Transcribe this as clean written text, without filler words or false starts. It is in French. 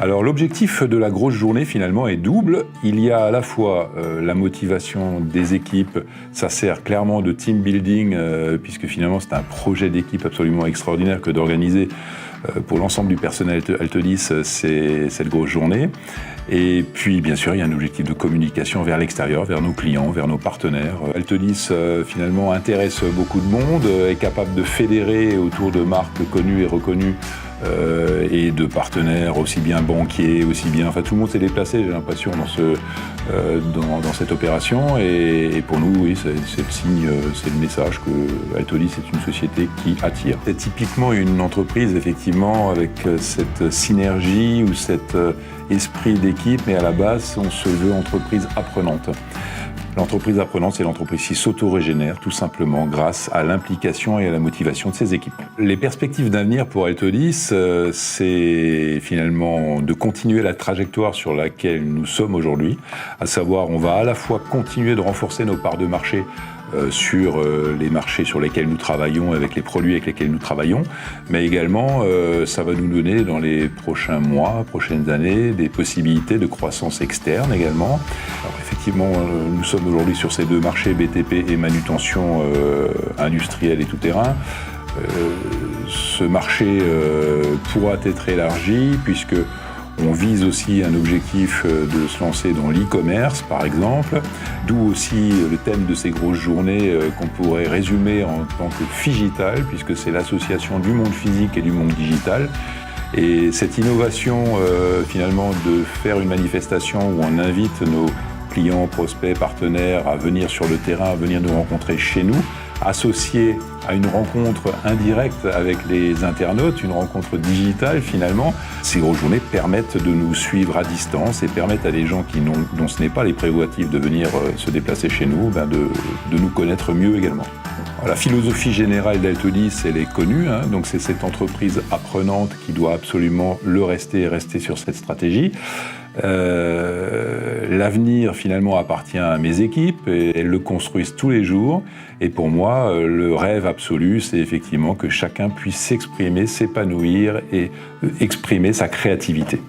Alors l'objectif de la grosse journée finalement est double. Il y a à la fois la motivation des équipes, ça sert clairement de team building puisque finalement c'est un projet d'équipe absolument extraordinaire que d'organiser pour l'ensemble du personnel Altelis cette grosse journée. Et puis bien sûr il y a un objectif de communication vers l'extérieur, vers nos clients, vers nos partenaires. Altelis finalement intéresse beaucoup de monde, est capable de fédérer autour de marques connues et reconnues et de partenaires aussi bien banquiers, aussi bien... Enfin, tout le monde s'est déplacé, j'ai l'impression, dans cette opération. Et pour nous, oui, c'est le signe, c'est le message que Altelis est une société qui attire. C'est typiquement une entreprise, effectivement, avec cette synergie ou cet esprit d'équipe, mais à la base, on se veut entreprise apprenante. L'entreprise apprenante, c'est l'entreprise qui s'auto-régénère tout simplement grâce à l'implication et à la motivation de ses équipes. Les perspectives d'avenir pour Altelis, c'est finalement de continuer la trajectoire sur laquelle nous sommes aujourd'hui, à savoir on va à la fois continuer de renforcer nos parts de marché sur les marchés sur lesquels nous travaillons, avec les produits avec lesquels nous travaillons, mais également ça va nous donner dans les prochains mois, prochaines années, des possibilités de croissance externe également. Alors effectivement, nous sommes aujourd'hui sur ces deux marchés, BTP et manutention industrielle et tout-terrain. Ce marché pourra être élargi puisque on vise aussi un objectif de se lancer dans l'e-commerce, par exemple, d'où aussi le thème de ces grosses journées qu'on pourrait résumer en tant que Figital, puisque c'est l'association du monde physique et du monde digital. Et cette innovation, finalement, de faire une manifestation où on invite nos clients, prospects, partenaires à venir sur le terrain, à venir nous rencontrer chez nous, associée à une rencontre indirecte avec les internautes, une rencontre digitale finalement. Ces grosses journées permettent de nous suivre à distance et permettent à des gens dont ce n'est pas les prérogatives de venir se déplacer chez nous, de nous connaître mieux également. La philosophie générale d'Altelis, elle est connue, donc c'est cette entreprise apprenante qui doit absolument le rester et rester sur cette stratégie. L'avenir finalement appartient à mes équipes et elles le construisent tous les jours. Et pour moi, le rêve absolu, c'est effectivement que chacun puisse s'exprimer, s'épanouir et exprimer sa créativité.